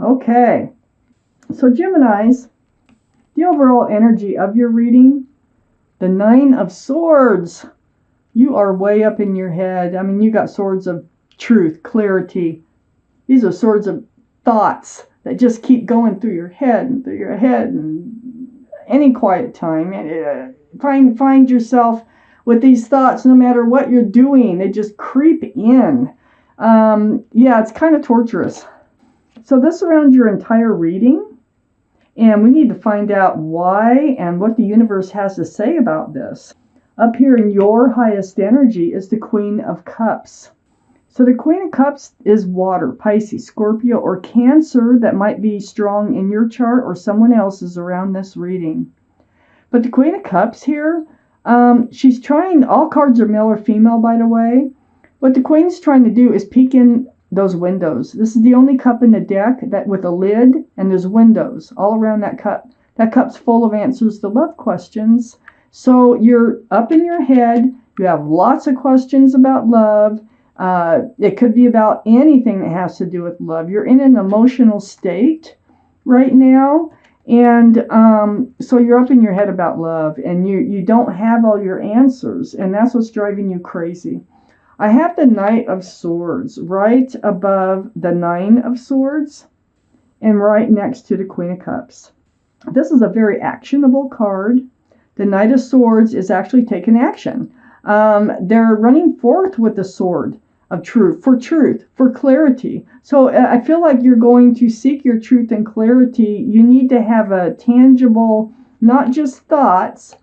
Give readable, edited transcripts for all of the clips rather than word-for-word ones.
Okay. So Geminis, the overall energy of your reading, the Nine of Swords. You are way up in your head. I mean, you got swords of truth, clarity. These are swords of thoughts that just keep going through your head and through your head, and any quiet time. Find yourself with these thoughts no matter what you're doing. They just creep in. Yeah, it's kind of torturous. So this surrounds your entire reading, and we need to find out why and what the universe has to say about this. Up here in your highest energy is the Queen of Cups. So the Queen of Cups is water, Pisces, Scorpio, or Cancer that might be strong in your chart or someone else's around this reading. But the Queen of Cups here, she's trying, all cards are male or female, by the way. What the Queen's trying to do is peek in those windows. This is the only cup in the deck that with a lid, and there's windows all around that cup. That cup's full of answers to love questions. So you're up in your head. You have lots of questions about love. It could be about anything that has to do with love. You're in an emotional state right now. And so you're up in your head about love, and you don't have all your answers. And that's what's driving you crazy. I have the Knight of Swords right above the Nine of Swords and right next to the Queen of Cups. This is a very actionable card. The Knight of Swords is actually taking action. They're running forth with the sword of truth, for clarity. So I feel like you're going to seek your truth and clarity. You need to have a tangible, not just thoughts.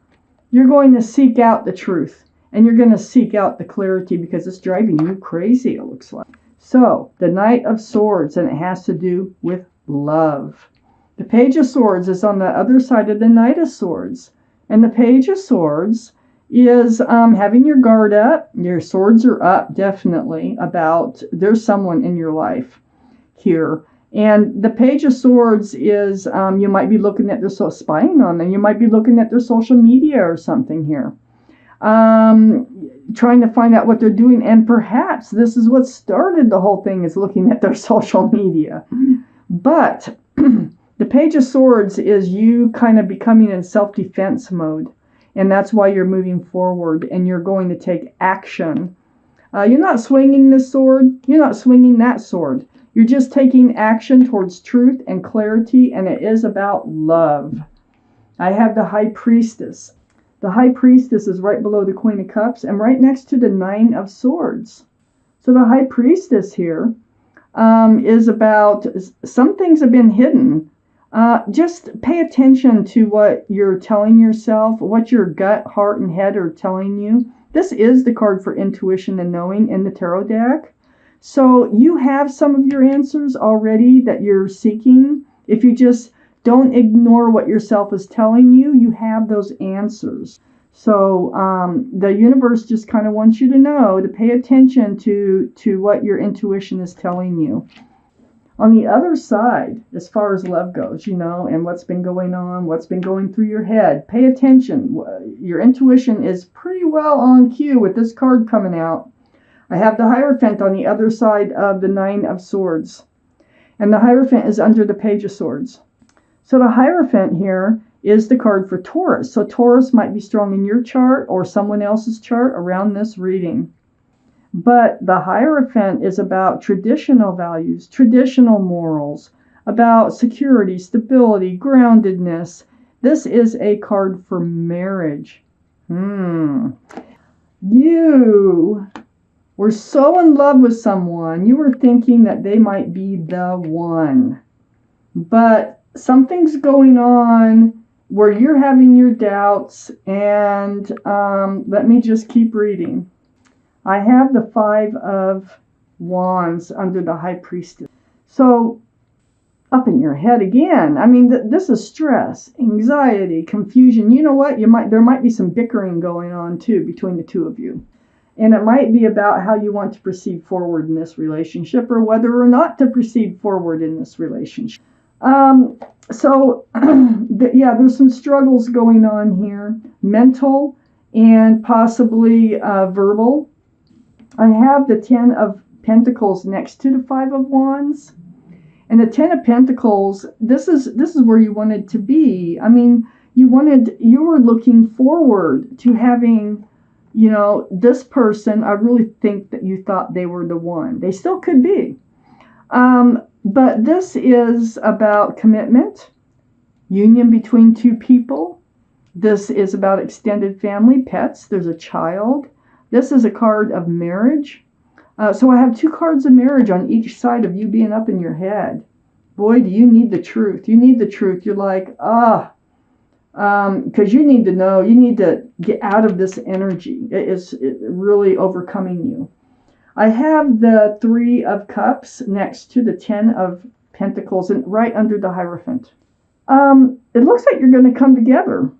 You're going to seek out the truth. And you're going to seek out the clarity because it's driving you crazy, it looks like. So, the Knight of Swords, and it has to do with love. The Page of Swords is on the other side of the Knight of Swords. And the Page of Swords is having your guard up. Your swords are up, definitely, about there's someone in your life here. And the Page of Swords is, you might be looking at their, spying on them. You might be looking at their social media or something here. Trying to find out what they're doing, and perhaps this is what started the whole thing, is looking at their social media. But the Page of Swords is you kind of becoming in self-defense mode, and that's why you're moving forward and you're going to take action. You're not swinging this sword, you're not swinging that sword. You're just taking action towards truth and clarity, and it is about love. I have the High Priestess. The High Priestess is right below the Queen of Cups and right next to the Nine of Swords. So the High Priestess here is about, some things have been hidden. Just pay attention to what you're telling yourself, what your gut, heart, and head are telling you. This is the card for intuition and knowing in the tarot deck. So you have some of your answers already that you're seeking. If you just don't ignore what yourself is telling you, you have those answers. So the universe just kind of wants you to know, to pay attention to what your intuition is telling you. On the other side, as far as love goes, and what's been going on, what's been going through your head, pay attention. Your intuition is pretty well on cue with this card coming out. I have the Hierophant on the other side of the Nine of Swords. And the Hierophant is under the Page of Swords. So the Hierophant here is the card for Taurus. So Taurus might be strong in your chart or someone else's chart around this reading. But the Hierophant is about traditional values, traditional morals, about security, stability, groundedness. This is a card for marriage. You were so in love with someone, you were thinking that they might be the one. But something's going on where you're having your doubts, and let me just keep reading. I have the Five of Wands under the High Priestess. So, up in your head again. I mean, this is stress, anxiety, confusion. You know what? There might be some bickering going on, too, between the two of you. And it might be about how you want to proceed forward in this relationship, or whether or not to proceed forward in this relationship. So, yeah, there's some struggles going on here, mental and possibly verbal. I have the Ten of Pentacles next to the Five of Wands, And the Ten of Pentacles, this is where you wanted to be. I mean, you were looking forward to having, this person. I really think that you thought they were the one. They still could be. But this is about commitment, union between two people. This is about extended family, pets. There's a child. This is a card of marriage. So I have 2 cards of marriage on each side of you being up in your head. Boy, do you need the truth. You need the truth. You're like, because you need to know. You need to get out of this energy. It is really overcoming you. I have the 3 of Cups next to the 10 of Pentacles and right under the Hierophant. It looks like you're going to come together.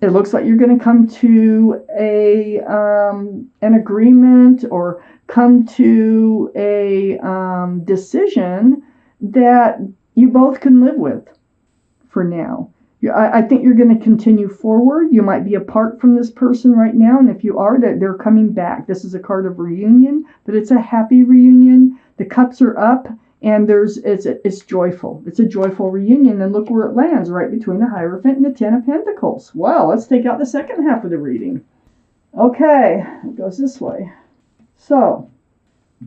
It looks like you're going to come to an agreement or come to a decision that you both can live with for now. I think you're going to continue forward. You might be apart from this person right now, and if you are, they're coming back. This is a card of reunion, but it's a happy reunion. The cups are up, and it's joyful. It's a joyful reunion, and look where it lands, right between the Hierophant and the Ten of Pentacles. Well, let's take out the second half of the reading. Okay, it goes this way. So,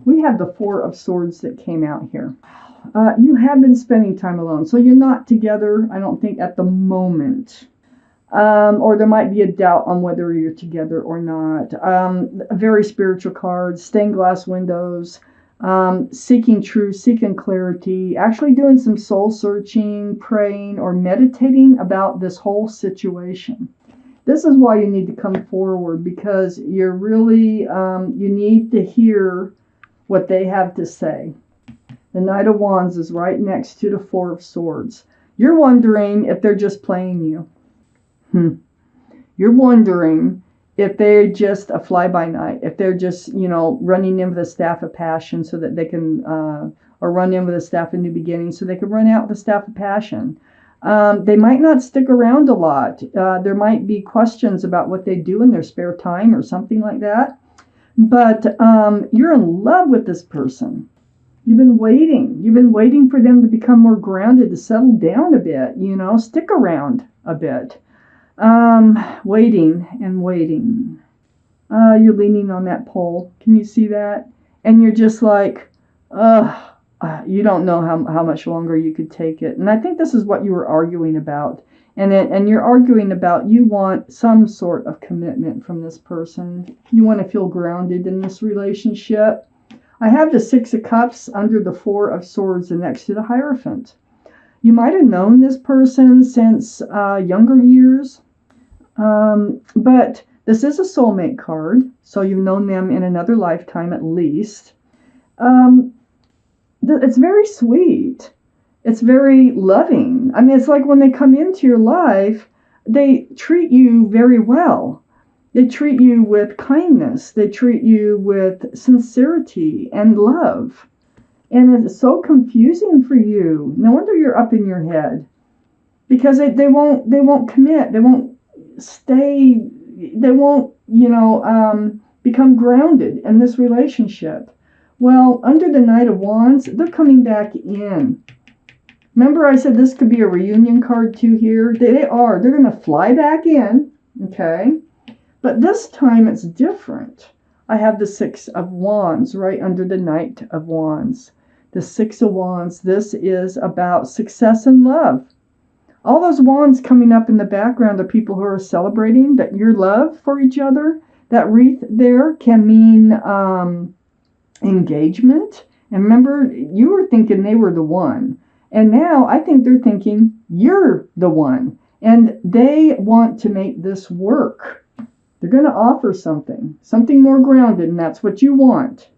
we have the 4 of Swords that came out here. You have been spending time alone, so you're not together, I don't think, at the moment. Or there might be a doubt on whether you're together or not. Very spiritual cards, stained glass windows, seeking truth, seeking clarity, actually doing some soul searching, praying, or meditating about this whole situation. This is why you need to come forward, because you're really, you need to hear what they have to say. The Knight of Wands is right next to the 4 of Swords. You're wondering if they're just playing you. You're wondering if they're just a fly-by-night, if they're just, running in with a staff of passion so that they can, or run in with a staff of new beginnings so they can run out with a staff of passion. They might not stick around a lot. There might be questions about what they do in their spare time or something like that. But you're in love with this person. You've been waiting. You've been waiting for them to become more grounded, to settle down a bit, stick around a bit. Waiting and waiting. You're leaning on that pole. Can you see that? And you're just like, you don't know how much longer you could take it. And I think this is what you were arguing about. And you're arguing about you want some sort of commitment from this person. You want to feel grounded in this relationship. I have the 6 of Cups under the 4 of Swords and next to the Hierophant. You might have known this person since younger years, but this is a soulmate card, so you've known them in another lifetime at least. It's very sweet. It's very loving. I mean, it's like when they come into your life, they treat you very well. They treat you with kindness. They treat you with sincerity and love. And it's so confusing for you. No wonder you're up in your head. Because they won't commit. They won't stay. They won't, become grounded in this relationship. Well, under the Knight of Wands, they're coming back in. Remember I said this could be a reunion card too here? They are. They're going to fly back in. Okay? But this time it's different. I have the 6 of Wands right under the Knight of Wands. The 6 of Wands, this is about success and love. All those wands coming up in the background are people who are celebrating that your love for each other. That wreath there can mean engagement. And remember, you were thinking they were the one. And now I think they're thinking you're the one. And they want to make this work. They're going to offer something more grounded, and that's what you want.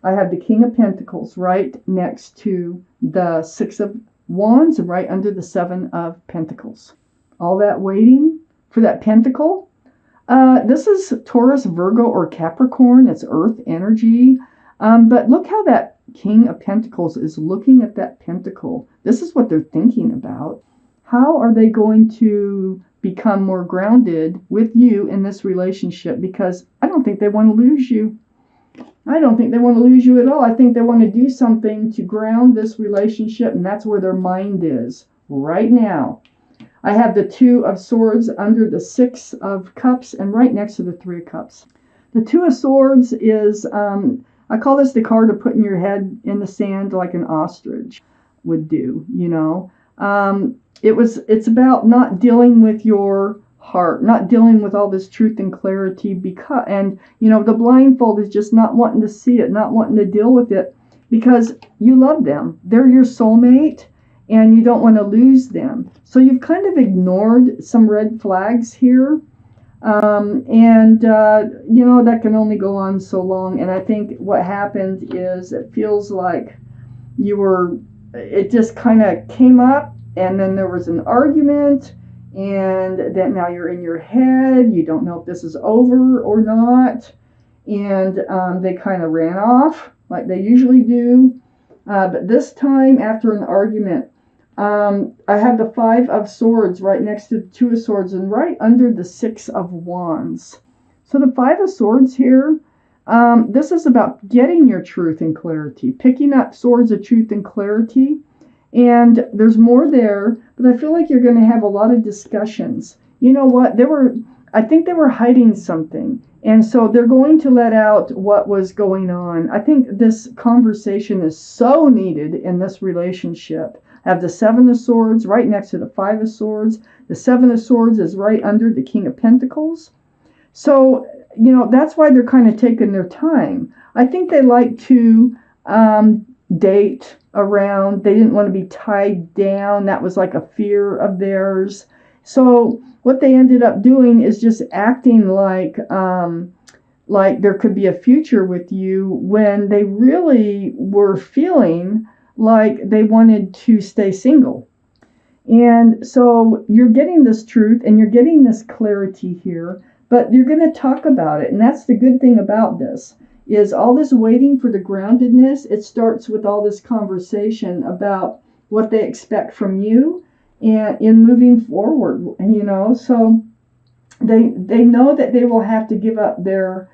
I have the King of Pentacles right next to the 6 of Wands and right under the 7 of Pentacles. All that waiting for that pentacle. This is Taurus, Virgo, or Capricorn. It's earth energy. But look how that King of Pentacles is looking at that pentacle. This is what they're thinking about. How are they going to become more grounded with you in this relationship? Because I don't think they want to lose you. I don't think they want to lose you at all. I think they want to do something to ground this relationship, and that's where their mind is right now. I have the Two of Swords under the Six of Cups and right next to the Three of Cups. The Two of Swords is, I call this the card of putting your head in the sand like an ostrich would do, you know. It's about not dealing with your heart, not dealing with all this truth and clarity, and the blindfold is just not wanting to see it, not wanting to deal with it, because you love them. They're your soulmate and you don't want to lose them. So you've kind of ignored some red flags here. That can only go on so long. And I think what happened is it feels like it just kind of came up, and then there was an argument, and then now you're in your head. You don't know if this is over or not. And they kind of ran off like they usually do. But this time, after an argument, I have the Five of Swords right next to the Two of Swords and right under the Six of Wands. So the Five of Swords here, this is about getting your truth and clarity, picking up swords of truth and clarity. And there's more there, but I feel like you're going to have a lot of discussions. You know what? I think they were hiding something. And so they're going to let out what was going on. I think this conversation is so needed in this relationship. I have the Seven of Swords right next to the Five of Swords. The Seven of Swords is right under the King of Pentacles. So, that's why they're kind of taking their time. I think they like to date around. They didn't want to be tied down. That was like a fear of theirs. So what they ended up doing is just acting like there could be a future with you, when they really were feeling like they wanted to stay single. And so you're getting this truth and you're getting this clarity here, but you're going to talk about it. And that's the good thing about this, is all this waiting for the groundedness. It starts with all this conversation about what they expect from you and in moving forward, so they know that they will have to give up their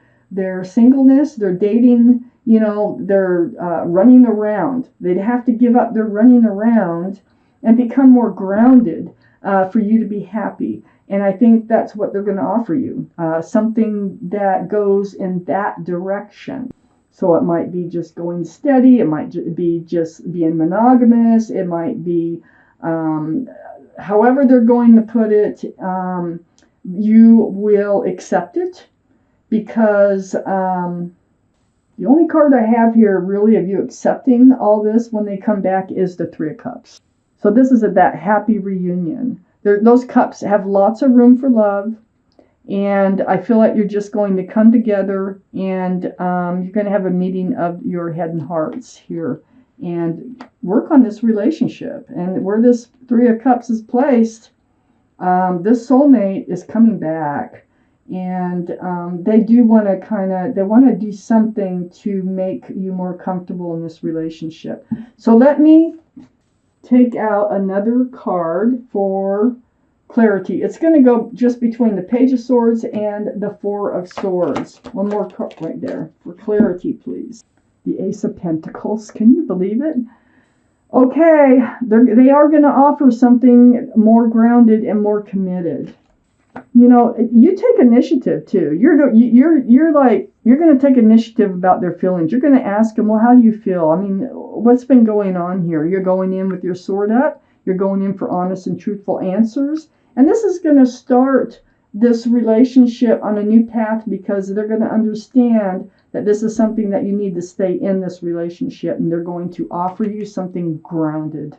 singleness, their dating, their running around. They'd have to give up their running around and become more grounded for you to be happy. And I think that's what they're going to offer you, something that goes in that direction. So it might be just going steady. It might be just being monogamous. It might be, however they're going to put it, you will accept it, because the only card I have here really of you accepting all this when they come back is the Three of Cups. So this is that happy reunion. Those cups have lots of room for love, and I feel like you're just going to come together, and you're going to have a meeting of your head and hearts here and work on this relationship. And where this Three of Cups is placed, this soulmate is coming back, and they do want to do something to make you more comfortable in this relationship. So let me take out another card for clarity. It's going to go just between the Page of Swords and the Four of Swords. One more card right there for clarity, please. The Ace of Pentacles. Can you believe it? Okay, they are going to offer something more grounded and more committed. You take initiative too. You're going to take initiative about their feelings. You're going to ask them, well, how do you feel? I mean, what's been going on here? You're going in with your sword up. You're going in for honest and truthful answers. And this is going to start this relationship on a new path, because they're going to understand that this is something that you need to stay in this relationship, and they're going to offer you something grounded.